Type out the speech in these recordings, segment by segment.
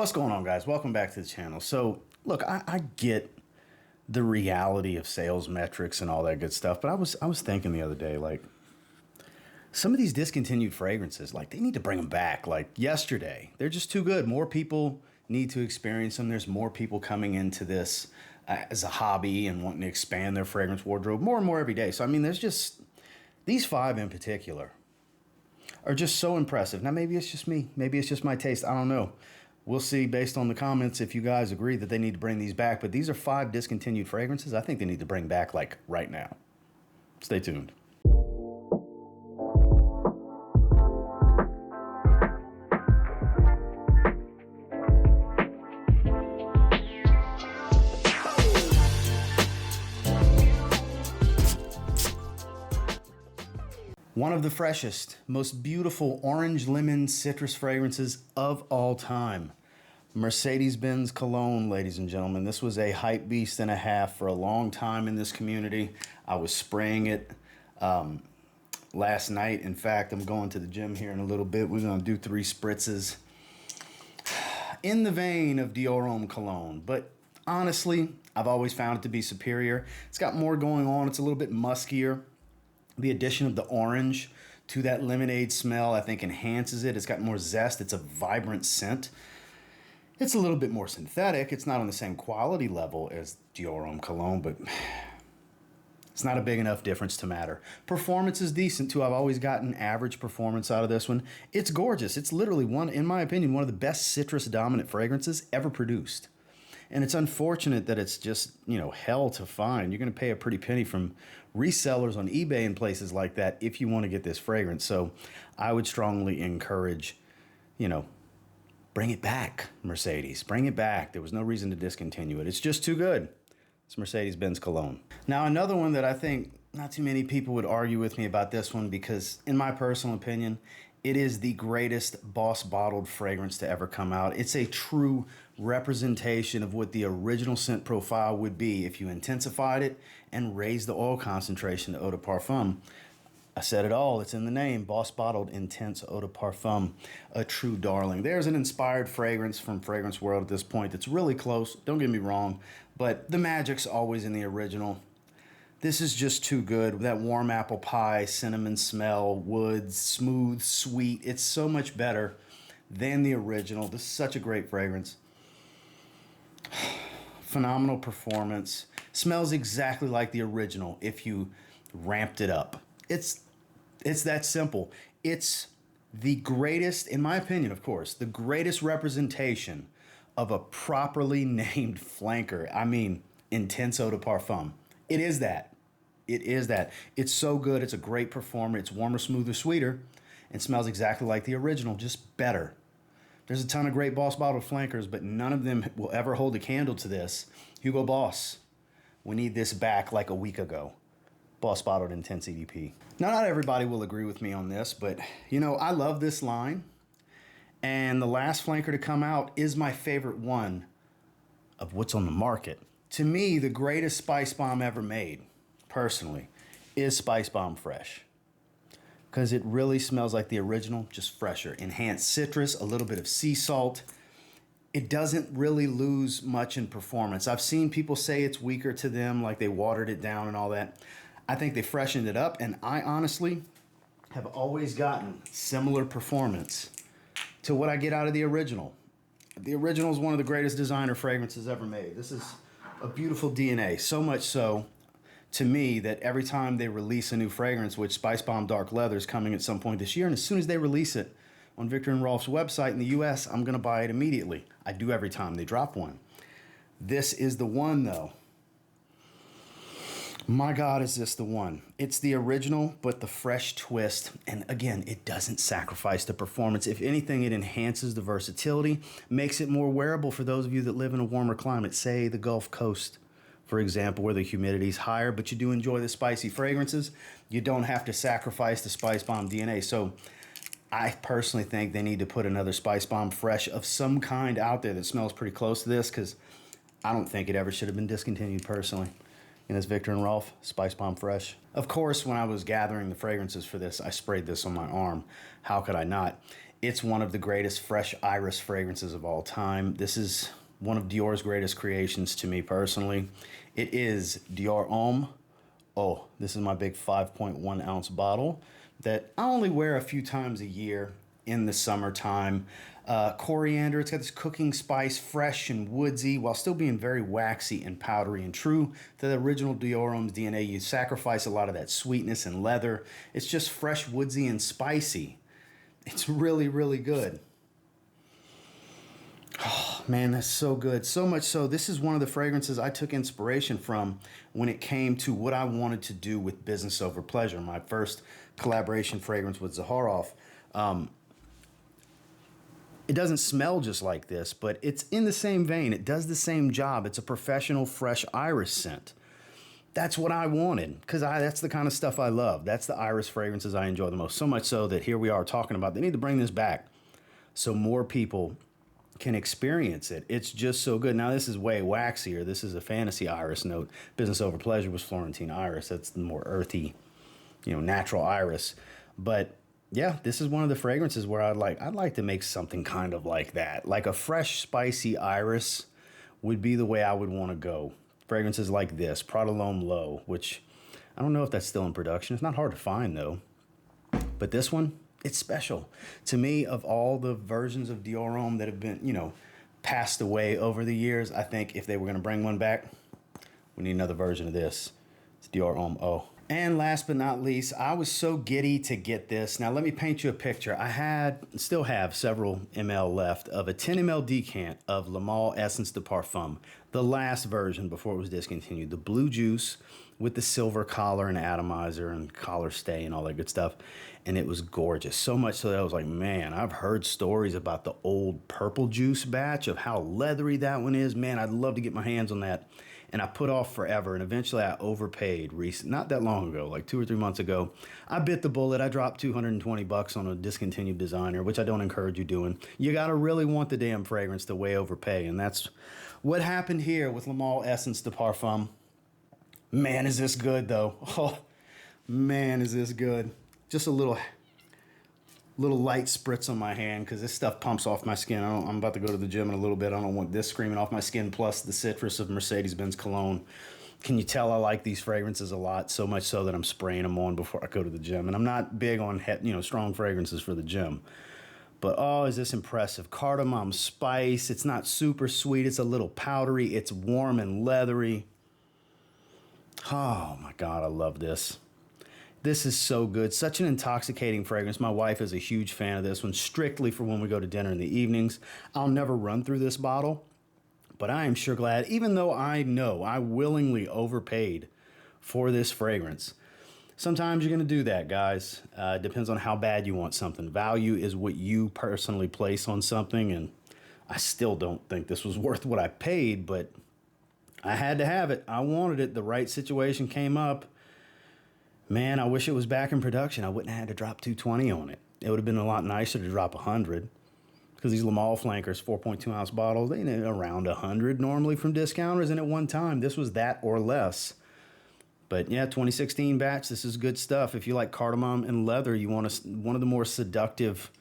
What's going on, guys? Welcome back to the channel. So, look, I get the reality of sales metrics and all that good stuff, but I was thinking the other day, like, some of these discontinued fragrances, like, they need to bring them back. Like yesterday, they're just too good. More people need to experience them. There's more people coming into this as a hobby and wanting to expand their fragrance wardrobe more and more every day. So, I mean, there's just these five in particular are just so impressive. Now, maybe it's just me. Maybe it's just my taste. I don't know. We'll see based on the comments if you guys agree that they need to bring these back. But these are five discontinued fragrances I think they need to bring back, like, right now. Stay tuned. One of the freshest, most beautiful orange lemon citrus fragrances of all time. Mercedes-Benz Cologne, ladies and gentlemen. This was a hype beast and a half for a long time in this community. I was spraying it last night. In fact, I'm going to the gym here in a little bit. We're going to do 3 spritzes in the vein of Dior Homme Cologne. But honestly, I've always found it to be superior. It's got more going on. It's a little bit muskier. The addition of the orange to that lemonade smell, I think, enhances it. It's got more zest. It's a vibrant scent. It's a little bit more synthetic. It's not on the same quality level as Dior Homme Cologne, but it's not a big enough difference to matter. Performance is decent, too. I've always gotten average performance out of this one. It's gorgeous. It's literally in my opinion, one of the best citrus-dominant fragrances ever produced. And it's unfortunate that it's just, hell to find. You're going to pay a pretty penny from resellers on eBay and places like that if you want to get this fragrance. So I would strongly encourage, bring it back, Mercedes. Bring it back. There was no reason to discontinue it. It's just too good. It's Mercedes-Benz Cologne. Now, another one that I think not too many people would argue with me about this one because, in my personal opinion, it is the greatest Boss bottled fragrance to ever come out. It's a true representation of what the original scent profile would be if you intensified it and raised the oil concentration to Eau de Parfum. I said it all. It's in the name. Boss bottled Intense Eau de Parfum. A true darling. There's an inspired fragrance from Fragrance World at this point that's really close. Don't get me wrong. But the magic's always in the original. This is just too good. That warm apple pie, cinnamon smell, woods, smooth, sweet. It's so much better than the original. This is such a great fragrance. Phenomenal performance. Smells exactly like the original if you ramped it up. It's that simple. It's the greatest, in my opinion, of course, the greatest representation of a properly named flanker. I mean, Intense Eau de Parfum. It is that. It is that. It's so good. It's a great performer. It's warmer, smoother, sweeter, and smells exactly like the original, just better. There's a ton of great Boss bottled flankers, but none of them will ever hold a candle to this. Hugo Boss, we need this back like a week ago. Boss bottled Intense EDP. Now, not everybody will agree with me on this, but, I love this line. And the last flanker to come out is my favorite one of what's on the market. To me, the greatest Spicebomb ever made, personally, is Spicebomb Fresh. Because it really smells like the original, just fresher. Enhanced citrus, a little bit of sea salt. It doesn't really lose much in performance. I've seen people say it's weaker to them, like they watered it down and all that. I think they freshened it up, and I honestly have always gotten similar performance to what I get out of the original. The original is one of the greatest designer fragrances ever made. This is a beautiful DNA, so much so to me that every time they release a new fragrance, which Spicebomb Dark Leather is coming at some point this year, and as soon as they release it on Viktor and Rolf's website in the US, I'm going to buy it immediately. I do every time they drop one. This is the one, though. My God, is this the one? It's the original, but the fresh twist. And again, it doesn't sacrifice the performance. If anything, it enhances the versatility, makes it more wearable for those of you that live in a warmer climate, say the Gulf Coast, for example, where the humidity is higher, but you do enjoy the spicy fragrances. You don't have to sacrifice the Spicebomb DNA. So I personally think they need to put another Spicebomb Fresh of some kind out there that smells pretty close to this, because I don't think it ever should have been discontinued personally. And it's Viktor and Rolf, Spicebomb Fresh. Of course, when I was gathering the fragrances for this, I sprayed this on my arm. How could I not? It's one of the greatest fresh iris fragrances of all time. This is one of Dior's greatest creations to me personally. It is Dior Homme Eau. This is my big 5.1 ounce bottle that I only wear a few times a year in the summertime. Coriander, it's got this cooking spice, fresh and woodsy, while still being very waxy and powdery. And true to the original Dior Homme's DNA, you sacrifice a lot of that sweetness and leather. It's just fresh, woodsy, and spicy. It's really, really good. Oh, man, that's so good. So much so, this is one of the fragrances I took inspiration from when it came to what I wanted to do with business over pleasure. My first collaboration fragrance with Zaharoff. It doesn't smell just like this, but it's in the same vein. It does the same job. It's a professional, fresh iris scent. That's what I wanted, because that's the kind of stuff I love. That's the iris fragrances I enjoy the most. So much so that here we are talking about they need to bring this back so more people can experience it. It's just so good. Now, this is way waxier. This is a fantasy iris note. Business Over Pleasure was Florentine iris. That's the more earthy, natural iris. But yeah, this is one of the fragrances where I'd like to make something kind of like that. Like a fresh, spicy iris would be the way I would want to go. Fragrances like this, Prada L'Homme Eau, which I don't know if that's still in production. It's not hard to find, though. But this one, it's special. To me, of all the versions of Dior Homme that have been, passed away over the years, I think if they were going to bring one back, we need another version of this. It's Dior Homme Eau. And last but not least, I was so giddy to get this. Now, let me paint you a picture. Still have several ml left of a 10 ml decant of Lal Essence de Parfum, the last version before it was discontinued. The blue juice with the silver collar and atomizer and collar stay and all that good stuff. And it was gorgeous. So much so that I was like, man, I've heard stories about the old purple juice batch of how leathery that one is. Man, I'd love to get my hands on that. And I put off forever, and eventually I overpaid not that long ago, like 2 or 3 months ago. I bit the bullet. I dropped $220 on a discontinued designer, which I don't encourage you doing. You got to really want the damn fragrance to way overpay, and that's what happened here with Lal Essence de Parfum. Man, is this good, though. Oh, man, is this good. Just a little light spritz on my hand because this stuff pumps off my skin. I'm about to go to the gym in a little bit. I don't want this screaming off my skin, plus the citrus of Mercedes-Benz Cologne. Can you tell I like these fragrances a lot, so much so that I'm spraying them on before I go to the gym? And I'm not big on strong fragrances for the gym. But oh, is this impressive. Cardamom spice. It's not super sweet. It's a little powdery. It's warm and leathery. Oh my God, I love this. This is so good. Such an intoxicating fragrance. My wife is a huge fan of this one, strictly for when we go to dinner in the evenings. I'll never run through this bottle, but I am sure glad, even though I know I willingly overpaid for this fragrance. Sometimes you're going to do that, guys. Depends on how bad you want something. Value is what you personally place on something, and I still don't think this was worth what I paid, but I had to have it. I wanted it. The right situation came up. Man, I wish it was back in production. I wouldn't have had to drop $220 on it. It would have been a lot nicer to drop $100 because these Lal Flankers 4.2 ounce bottles, they around $100 normally from discounters. And at one time, this was that or less. But yeah, 2016 batch, this is good stuff. If you like cardamom and leather, you want one of the more seductive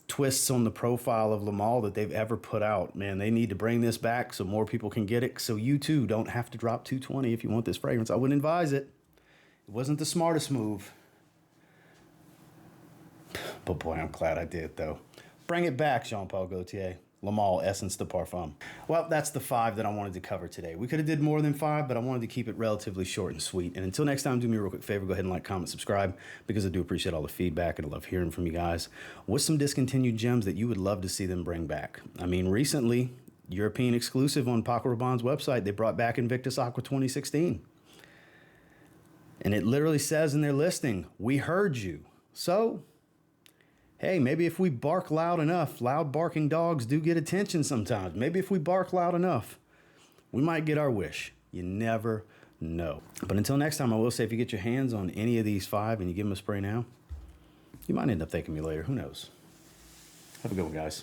twists on the profile of Lal that they've ever put out. Man, they need to bring this back so more people can get it. So you too don't have to drop $220 if you want this fragrance. I wouldn't advise it. It wasn't the smartest move. But boy, I'm glad I did, though. Bring it back, Jean-Paul Gaultier. Lal Essence de Parfum. Well, that's the 5 that I wanted to cover today. We could have did more than 5, but I wanted to keep it relatively short and sweet. And until next time, do me a real quick favor. Go ahead and like, comment, subscribe, because I do appreciate all the feedback and I love hearing from you guys. What's some discontinued gems that you would love to see them bring back? I mean, recently, European exclusive on Paco Rabanne's website, they brought back Invictus Aqua 2016. And it literally says in their listing, we heard you. So, hey, maybe if we bark loud enough, loud barking dogs do get attention sometimes. Maybe if we bark loud enough, we might get our wish. You never know. But until next time, I will say if you get your hands on any of these 5 and you give them a spray now, you might end up thanking me later. Who knows? Have a good one, guys.